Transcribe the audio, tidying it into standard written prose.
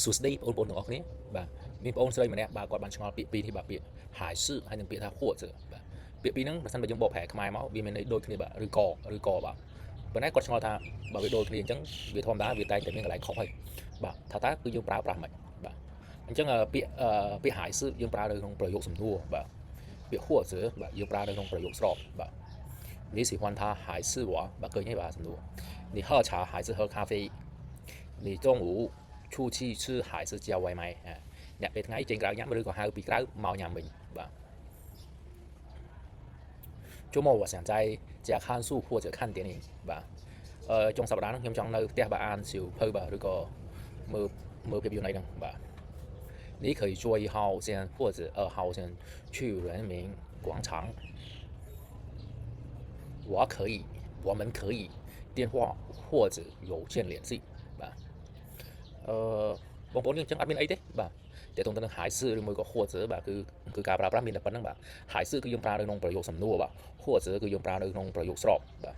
សួស្តីបងប្អូនទាំងអស់គ្នាបាទមានបងស្រីម្នាក់បាទគាត់បានឆ្ងល់ពាក្យពីរនេះបាទពាក្យហាយសឺហើយនិងពាក្យថាហួតសឺបាទពាក្យពីរហ្នឹងបើសិនបើយើងបកប្រែខ្មែរមកវាមានន័យដូចគ្នាបាទឬក៏បាទប៉ុន្តែគាត់ឆ្ងល់ថាបើវាដូចគ្នាអញ្ចឹងវាធម្មតាវាតែងតែមានកន្លែងខុសហើយបាទថាតើគឺយើងប្រើប្រាស់មិនបាទអញ្ចឹងពាក្យហាយសឺយើងប្រើនៅក្នុងប្រយោគសំណួរបាទពាក្យហួតសឺបាទយើងប្រើនៅក្នុងប្រយោគស្របបាទ你喜欢他还是我បាទឃើញហើយបាទសំណួរ你喝茶还是喝咖啡你中午出去吃还是叫外卖អ្នកពេលថ្ងៃចេញក្រៅញ៉ាំឬក៏ហៅពីក្រៅមកញ៉ាំវិញបាទ周末我想在家看书或者看电影បាទចុងសប្តាហ៍ហ្នឹងខ្ញុំចង់នៅផ្ទះបាទអានសៀវភៅបាទឬក៏មើលភាពយន្តអីហ្នឹងបាទ你可以坐1号线或者2号线去人民广场我们可以電話或者郵件聯繫បាទបងប្អូនយើងចឹងអត់មានអីទេបាទតែតុងទៅនឹងហាយសឺឬមួយក៏ហួតសឺបាទគឺការប្រើប្រាស់មានតែប៉ុណ្្នឹងបាទហាយសឺគឺយើងប្រើនៅក្នុងប្រយោគសំណួរបាទហួតសឺគឺយើងប្រើនៅក្នុងប្រយោគស្របបាទ